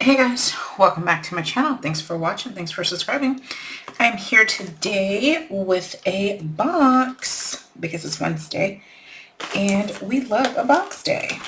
Hey guys, welcome back to my channel. Thanks for watching. Thanks for subscribing. I'm here today with a box because it's Wednesday and we love a box day.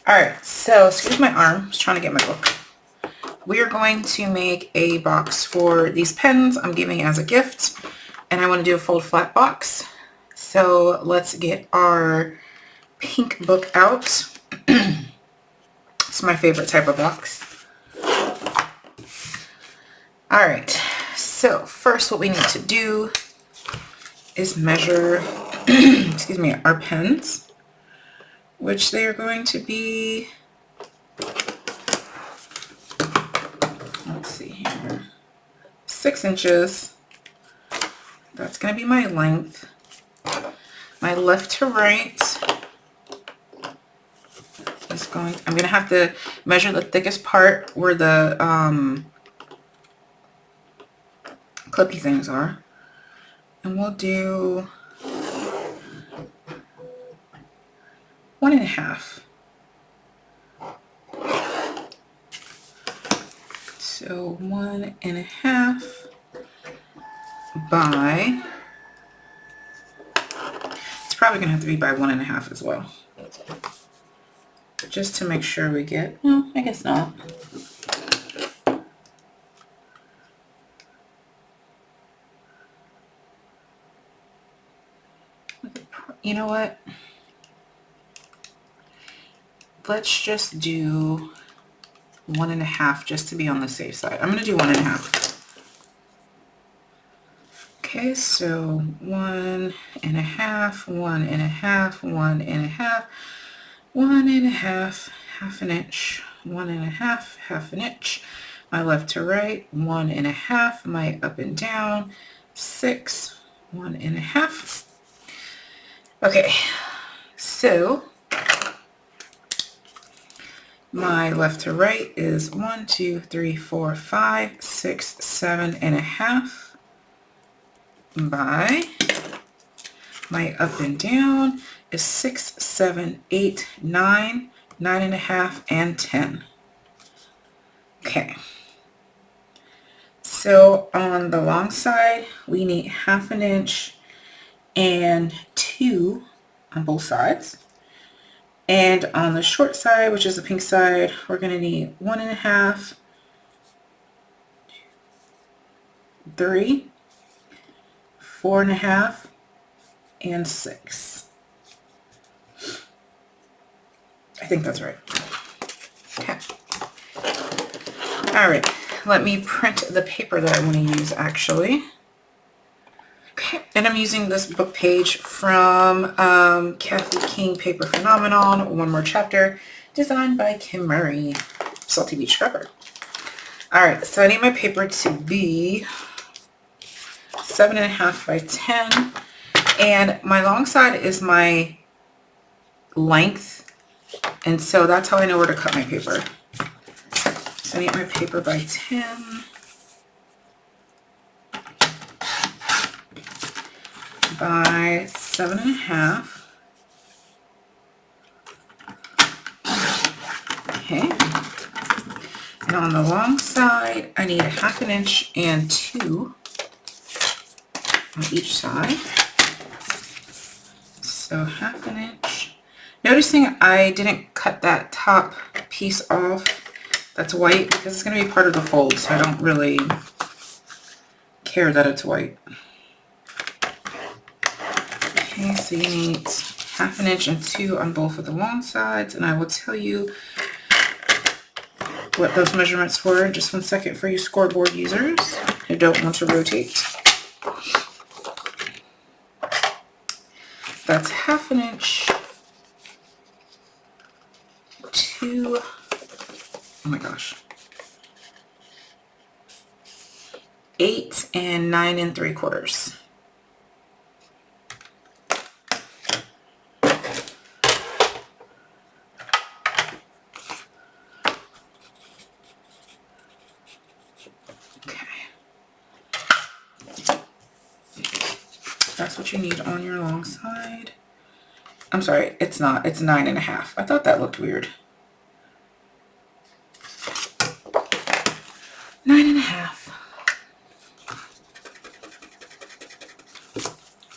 Alright, so excuse my arm. I was trying to get my book. We are going to make a box for these pens I'm giving as a gift, and I want to do a fold flat box. So let's get our pink book out. It's my favorite type of box. All right, so first what we need to do is measure, excuse me, our pens, which they are going to be, let's see here, 6 inches. That's going to be my length. My left to right is going, I'm going to have to measure the thickest part where the clippy things are, and we'll do 1.5. So 1.5 by, it's probably gonna have to be by 1.5 as well, just to make sure we get, well, I guess not. You know what? Let's just do 1.5 just to be on the safe side. I'm going to do 1.5. Okay, so 1.5, 1.5, 1.5, 1.5, half an inch, 1.5, half an inch. My left to right, 1.5. My up and down, 6, 1.5. Okay, so my left to right is 1, 2, 3, 4, 5, 6, 7.5 by my up and down is 6, 7, 8, 9, 9.5, and 10. Okay. So on the long side, we need half an inch and 2 on both sides. And on the short side, which is the pink side, we're going to need 1.5, 3, 4.5, and 6. I think that's right. Okay. All right. Let me print the paper that I want to use actually. Okay, and I'm using this book page from Kathy King Paper Phenomenon, One More Chapter, designed by Kim Murray, Salty Beach cover. All right, so I need my paper to be 7.5 by 10, and my long side is my length, and so that's how I know where to cut my paper. So I need my paper by 10. By 7.5. Okay. And on the long side, I need a half an inch and 2 on each side. So half an inch. Noticing I didn't cut that top piece off that's white because it's going to be part of the fold, so I don't really care that it's white. Okay, so you need half an inch and 2 on both of the long sides, and I will tell you what those measurements were in just 1 second for you scoreboard users who don't want to rotate. That's half an inch, 2, oh my gosh, 8 and 9 3/4. That's what you need on your long side. I'm sorry, it's not. It's 9.5. I thought that looked weird.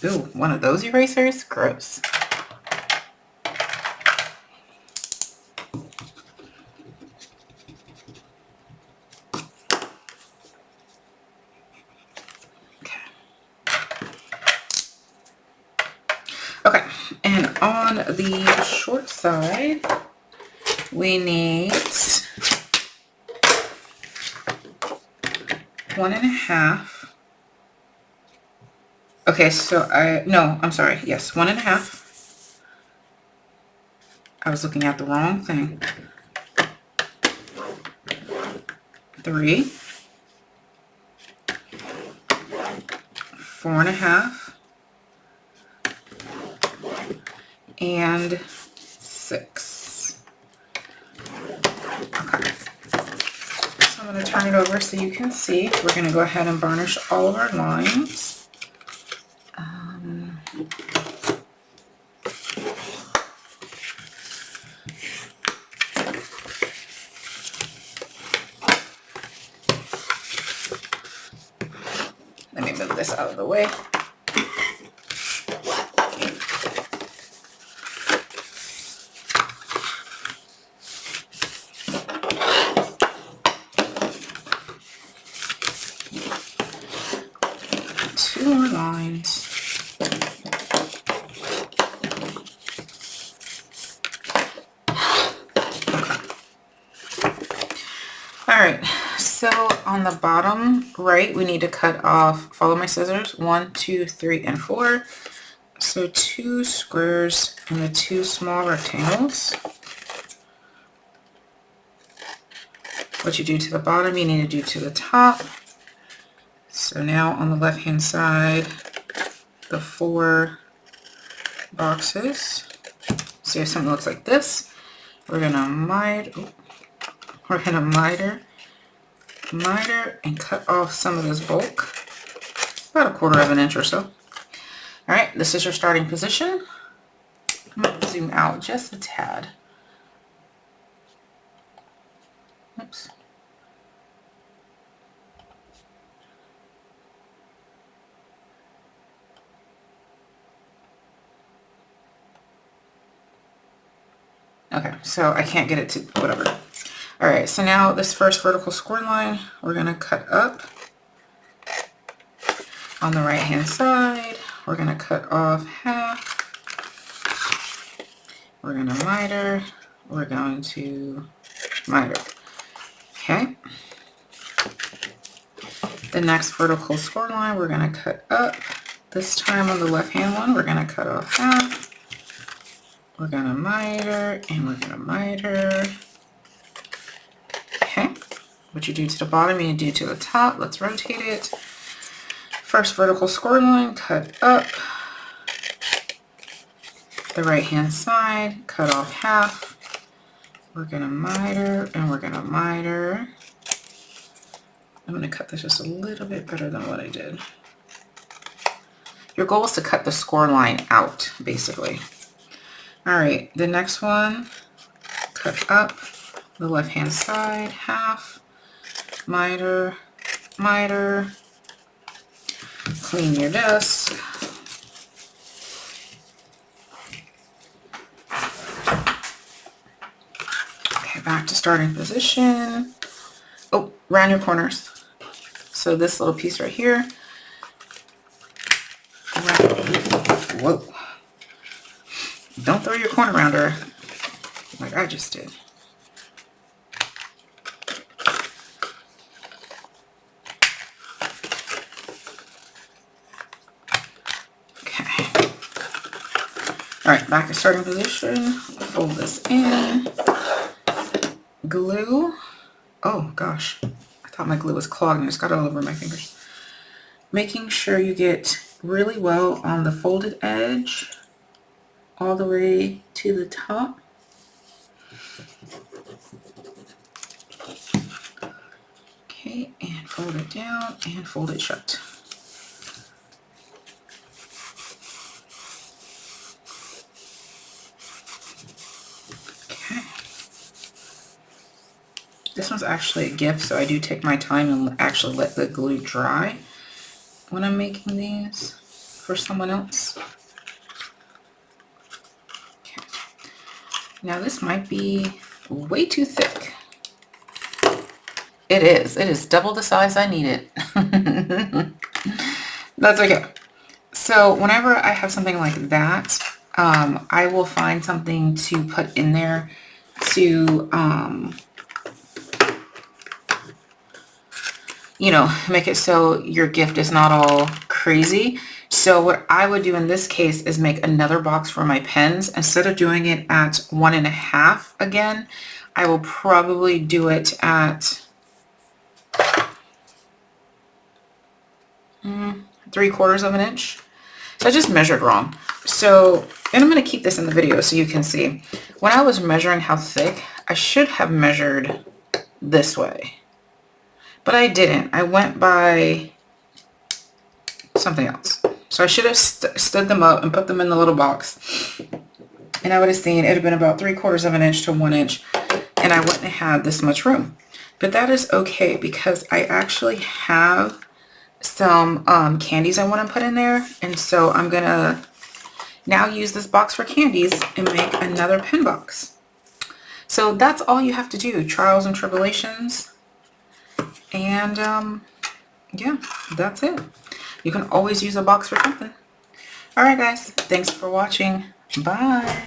Ooh, one of those erasers? Gross. Okay, and on the short side, we need 1.5. Okay, so I'm sorry. Yes, 1.5. I was looking at the wrong thing. 3, 4.5, and 6. Okay. So I'm going to turn it over so you can see. We're going to go ahead and varnish all of our lines. Let me move this out of the way. Two more lines. All right, so on the bottom right, we need to cut off, follow my scissors, 1, 2, 3, and 4. So 2 squares and the 2 small rectangles. What you do to the bottom, you need to do to the top. So now on the left-hand side, the 4 boxes. So if something looks like this, we're gonna miter and cut off some of this bulk, about 1/4 of an inch or so. All right, this is your starting position. I'm gonna zoom out just a tad. Oops. Okay, so I can't get it to whatever. All right, so now this first vertical score line, we're gonna cut up. On the right hand side, we're gonna cut off half. We're gonna miter. We're going to miter. Okay. The next vertical score line, we're gonna cut up. This time on the left hand one, we're gonna cut off half. We're gonna miter and we're gonna miter. Okay. What you do to the bottom, you do to the top. Let's rotate it. First vertical score line, cut up. The right hand side, cut off half. We're gonna miter and we're gonna miter. I'm gonna cut this just a little bit better than what I did. Your goal is to cut the score line out, basically. All right, the next one, cut up the left hand side, half, miter, miter, clean your desk. Okay, back to starting position. Oh, round your corners. So this little piece right here. Whoa. Don't throw your corner rounder like I just did. Okay. All right, back to starting position. Fold this in. Glue. Oh gosh, I thought my glue was clogged and I just got it all over my fingers. Making sure you get really well on the folded edge all the way to the top. Okay, and fold it down and fold it shut. Okay. This one's actually a gift, so I do take my time and actually let the glue dry when I'm making these. for someone else. Okay. Now this might be way too thick. It is. It is double the size I need it. That's okay. So whenever I have something like that, I will find something to put in there to, you know, make it so your gift is not all crazy. So what I would do in this case is make another box for my pens. Instead of doing it at 1.5 again, I will probably do it at 3/4 of an inch. So I just measured wrong. So, and I'm going to keep this in the video so you can see. When I was measuring how thick, I should have measured this way. But I didn't. I went by something else. So I should have stood them up and put them in the little box. And I would have seen it had been about 3/4 of an inch to 1 inch. And I wouldn't have had this much room. But that is okay because I actually have some candies I want to put in there. And so I'm going to now use this box for candies and make another pen box. So that's all you have to do. Trials and tribulations. And yeah, that's it. You can always use a box for something. All right, guys. Thanks for watching. Bye.